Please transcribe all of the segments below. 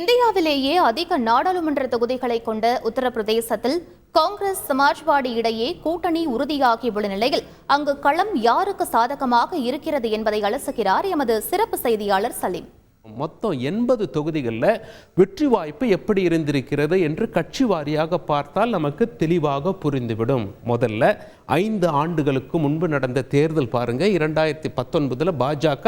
இந்தியாவிலேயே அதிக நாடாளுமன்ற தொகுதிகளை கொண்ட உத்தரப்பிரதேசத்தில் காங்கிரஸ் சமாஜ்வாடி இடையே கூட்டணி உறுதியாகியுள்ள நிலையில் அங்கு களம் யாருக்கு சாதகமாக இருக்கிறது என்பதை அலசுகிறார் எமது சிறப்பு செய்தியாளர் சலீம். மொத்தம் 80 தொகுதிகளில் வெற்றி வாய்ப்பு எப்படி இருந்திருக்கிறது என்று கட்சி வாரியாக பார்த்தால் நமக்கு தெளிவாக புரிந்துவிடும். முதல்ல 5 ஆண்டுகளுக்கு முன்பு நடந்த தேர்தல் பாருங்க. 2019 பாஜக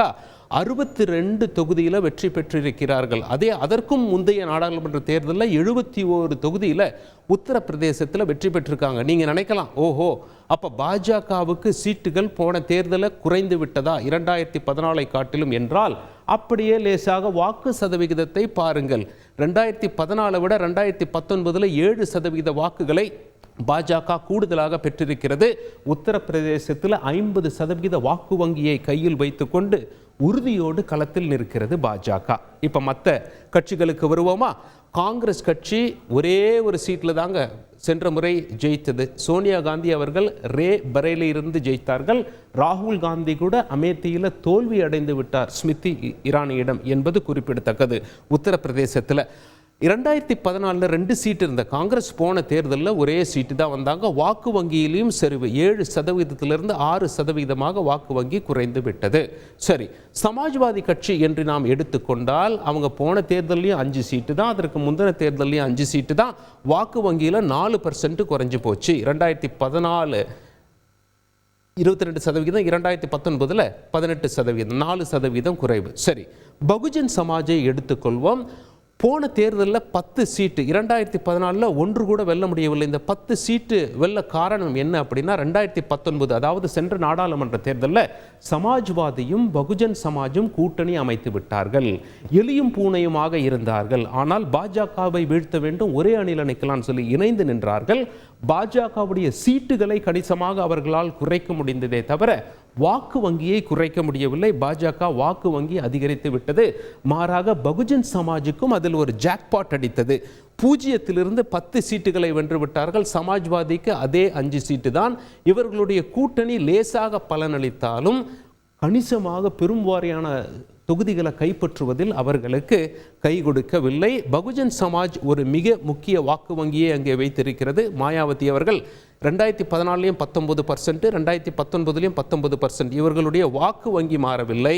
62 தொகுதியில் வெற்றி பெற்றிருக்கிறார்கள். அதற்கும் முந்தைய நாடாளுமன்ற தேர்தலில் 71 தொகுதியில் உத்தரப்பிரதேசத்தில் வெற்றி பெற்றிருக்காங்க. நீங்கள் நினைக்கலாம், ஓஹோ அப்போ பாஜகவுக்கு சீட்டுகள் போன தேர்தலில் குறைந்து விட்டதா 2014 காட்டிலும் என்றால் அப்படியே லேசாக வாக்கு சதவிகிதத்தை பாருங்கள். 2014 விட 2019 7% வாக்குகளை பாஜக கூடுதலாக பெற்றிருக்கிறது. உத்தரப்பிரதேசத்தில் 50% வாக்கு வங்கியை கையில் வைத்துக்கொண்டு உறுதியோடு களத்தில் நிற்கிறது பாஜக. இப்போ மற்ற கட்சிகளுக்கு வருவோமா? காங்கிரஸ் கட்சி ஒரே ஒரு சீட்டில் தாங்க சென்ற முறை ஜெயித்தது. சோனியா காந்தி அவர்கள் ரே பரேலியிலிருந்து ஜெயித்தார்கள். ராகுல் காந்தி கூட அமேத்தியில் தோல்வி அடைந்து விட்டார் ஸ்மிருதி இரானியிடம் என்பது குறிப்பிடத்தக்கது. உத்தரப்பிரதேசத்தில் 2014 2 சீட்டு இருந்த காங்கிரஸ் போன தேர்தலில் ஒரே சீட்டு தான் வந்தாங்க. வாக்கு வங்கியிலையும் சரிவு 7% 6% வாக்கு வங்கி குறைந்து விட்டது. சரி, சமாஜ்வாதி கட்சி என்று நாம் எடுத்துக்கொண்டால் அவங்க போன தேர்தலையும் 5 சீட்டு தான், அதற்கு முந்தின தேர்தலையும் 5 சீட்டு தான். வாக்கு வங்கியில் 4% குறைஞ்சு போச்சு. 2014 22%, 2019 18%, 4% குறைவு. சரி, பகுஜன் சமாஜை எடுத்துக்கொள்வோம். போன தேர்தலில் 10 சீட்டு, 2014 ஒன்று கூட வெல்ல முடியவில்லை. இந்த 10 சீட்டு வெல்ல காரணம் என்ன அப்படின்னா 2019 அதாவது சென்ற நாடாளுமன்ற தேர்தலில் சமாஜ்வாதியும் பகுஜன் சமாஜும் கூட்டணி அமைத்து விட்டார்கள். எலியும் பூனையுமாக இருந்தார்கள். ஆனால் பாஜகவை வீழ்த்த வேண்டும், ஒரே அணியில் நிற்கலாம்னு சொல்லி இணைந்து நின்றார்கள். பாஜகவுடைய சீட்டுகளை கணிசமாக அவர்களால் குறைக்க முடிந்ததே தவிர வாக்கு வங்கியை குறைக்க முடியவில்லை. பாஜக வாக்கு வங்கி அதிகரித்து விட்டது. மாறாக பகுஜன் சமாஜுக்கும் அதில் ஒரு ஜாக்பாட் அடித்தது. 0 10 சீட்டுகளை வென்று விட்டார்கள். சமாஜ்வாதிக்கு அதே 5 சீட்டு தான். இவர்களுடைய கூட்டணி லேசாக பலனளித்தாலும் கணிசமாக பெரும்வாரியான தொகுதிகளை கைப்பற்றுவதில் அவர்களுக்கு கை கொடுக்கவில்லை. பகுஜன் சமாஜ் ஒரு மிக முக்கிய வாக்கு வங்கியை அங்கே வைத்திருக்கிறது. மாயாவதி அவர்கள் 2014 19%, 2019 19%. இவர்களுடைய வாக்கு வங்கி மாறவில்லை.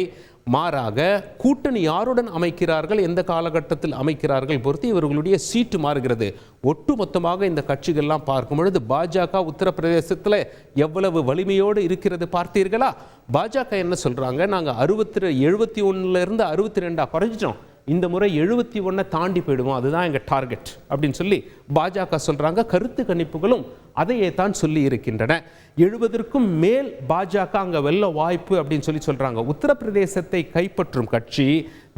மாறாக கூட்டணி யாருடன் அமைக்கிறார்கள், எந்த காலகட்டத்தில் அமைக்கிறார்கள் பொறுத்து இவர்களுடைய சீட்டு மாறுகிறது. ஒட்டுமொத்தமாக இந்த கட்சிகள்லாம் பார்க்கும் பொழுது பாஜக உத்தரப்பிரதேசத்தில் எவ்வளவு வலிமையோடு இருக்கிறது பார்த்தீர்களா? பாஜக என்ன சொல்றாங்க, நாங்கள் 71 62 குறைஞ்சிட்டோம், இந்த முறை 71 தாண்டி போயிடுவோம், அதுதான் எங்கள் டார்கெட் அப்படின்னு சொல்லி பாஜக சொல்றாங்க. கருத்து கணிப்புகளும் அதையே தான் சொல்லி இருக்கின்றன. 70க்கும் மேல் பாஜக அங்கே வெல்ல வாய்ப்பு அப்படின்னு சொல்லி சொல்றாங்க. உத்தரப்பிரதேசத்தை கைப்பற்றும் கட்சி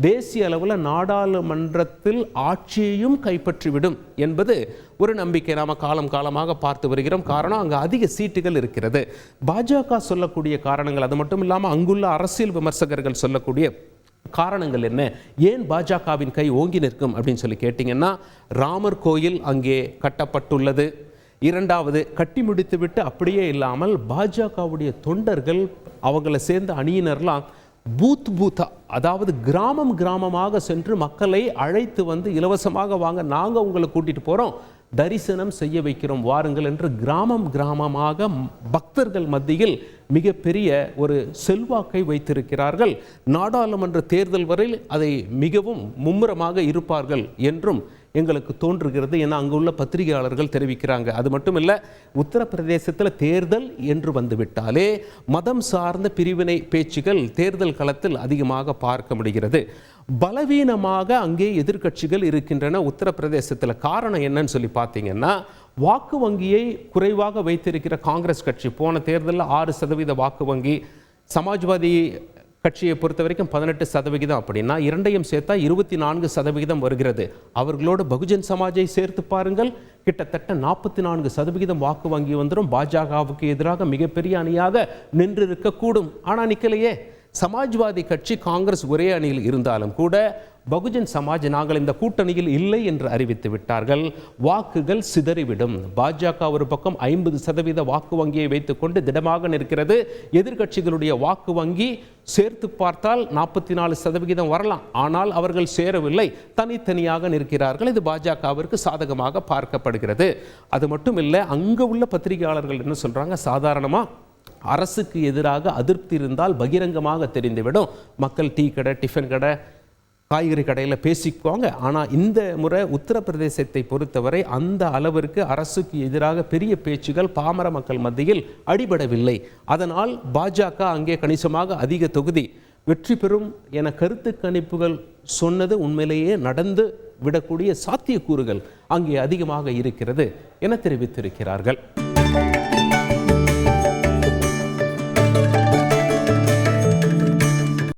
தேசிய அளவில் நாடாளுமன்றத்தில் ஆட்சியையும் கைப்பற்றிவிடும் என்பது ஒரு நம்பிக்கை நாம காலமாக பார்த்து வருகிறோம். காரணம், அங்கே அதிக சீட்டுகள் இருக்கிறது. பாஜக சொல்லக்கூடிய காரணங்கள், அது மட்டும் இல்லாமல் அங்குள்ள அரசியல் விமர்சகர்கள் சொல்லக்கூடிய காரணங்கள் என்ன, ஏன் பாஜகவின் கை ஓங்கி நிற்கும் அப்படின்னு சொல்லி கேட்டிங்கன்னா, ராமர் கோயில் அங்கே கட்டப்பட்டுள்ளது. 2வது, கட்டி முடித்துவிட்டு அப்படியே இல்லாமல் பாஜகவுடைய தொண்டர்கள் அவங்களை சேர்ந்த அணியினர்லாம் பூத்தா, அதாவது கிராமமாக சென்று மக்களை அழைத்து வந்து இலவசமாக வாங்க, நாங்கள் உங்களை கூட்டிட்டு போகிறோம், தரிசனம் செய்ய வைக்கிறோம், வாருங்கள் என்று கிராமமாக பக்தர்கள் மத்தியில் மிகப்பெரிய ஒரு செல்வாக்கை வைத்திருக்கிறார்கள். நாடாளுமன்ற தேர்தல் வரையில் அதை மிகவும் மும்முரமாக இருப்பார்கள் என்றும் எங்களுக்கு தோன்றுகிறது என அங்குள்ள பத்திரிகையாளர்கள் தெரிவிக்கிறாங்க. அது மட்டும் இல்லை, உத்தரப்பிரதேசத்தில் தேர்தல் என்று வந்துவிட்டாலே மதம் சார்ந்த பிரிவினை பேச்சுகள் தேர்தல் களத்தில் அதிகமாக பார்க்க முடிகிறது. பலவீனமாக அங்கே எதிர்க்கட்சிகள் இருக்கின்றன உத்தரப்பிரதேசத்தில். காரணம் என்னன்னு சொல்லி பார்த்தீங்கன்னா, வாக்கு வங்கியை குறைவாக வைத்திருக்கிற காங்கிரஸ் கட்சி போன தேர்தலில் 6% வாக்கு வங்கி, சமாஜ்வாதி கட்சியை பொறுத்த வரைக்கும் 18% அப்படின்னா இரண்டையும் சேர்த்தா 24% வருகிறது. அவர்களோடு பகுஜன் சமாஜை சேர்த்து பாருங்கள், கிட்டத்தட்ட 44% வாக்கு வங்கி வந்துடும். பாஜகவுக்கு எதிராக மிகப்பெரிய அணியாக நின்றிருக்கக்கூடும். ஆனால் நிற்கலையே. சமாஜ்வாதி கட்சி காங்கிரஸ் ஒரே அணியில் இருந்தாலும் கூட பகுஜன் சமாஜ் நாங்கள் இந்த கூட்டணியில் இல்லை என்று அறிவித்து விட்டார்கள். வாக்குகள் சிதறிவிடும். பாஜக ஒரு பக்கம் 50% வாக்கு வங்கியை வைத்துக்கொண்டு திடமாக நிற்கிறது. எதிர்க்கட்சிகளுடைய வாக்கு வங்கி சேர்த்து பார்த்தால் 44% வரலாம். ஆனால் அவர்கள் சேரவில்லை, தனித்தனியாக நிற்கிறார்கள். இது பாஜகவிற்கு சாதகமாக பார்க்கப்படுகிறது. அது மட்டும் இல்லை, அங்கே உள்ள பத்திரிகையாளர்கள் என்ன சொல்றாங்க, சாதாரணமாக அரசுக்கு எதிராக அதிருப்தி இருந்தால் பகிரங்கமாக தெரிந்துவிடும். மக்கள் டீ கடை, டிஃபன் கடை, காய்கறி கடையில் பேசிக்குவாங்க. ஆனால் இந்த முறை உத்தரப்பிரதேசத்தை பொறுத்தவரை அந்த அளவிற்கு அரசுக்கு எதிராக பெரிய பேச்சுகள் பாமர மக்கள் மத்தியில் அடிபடவில்லை. அதனால் பாஜக அங்கே கணிசமாக அதிக தொகுதி வெற்றி பெறும் என கருத்து கணிப்புகள் சொன்னது உண்மையிலேயே நடந்து விடக்கூடிய சாத்தியக்கூறுகள் அங்கே அதிகமாக இருக்கிறது என தெரிவித்திருக்கிறார்கள்.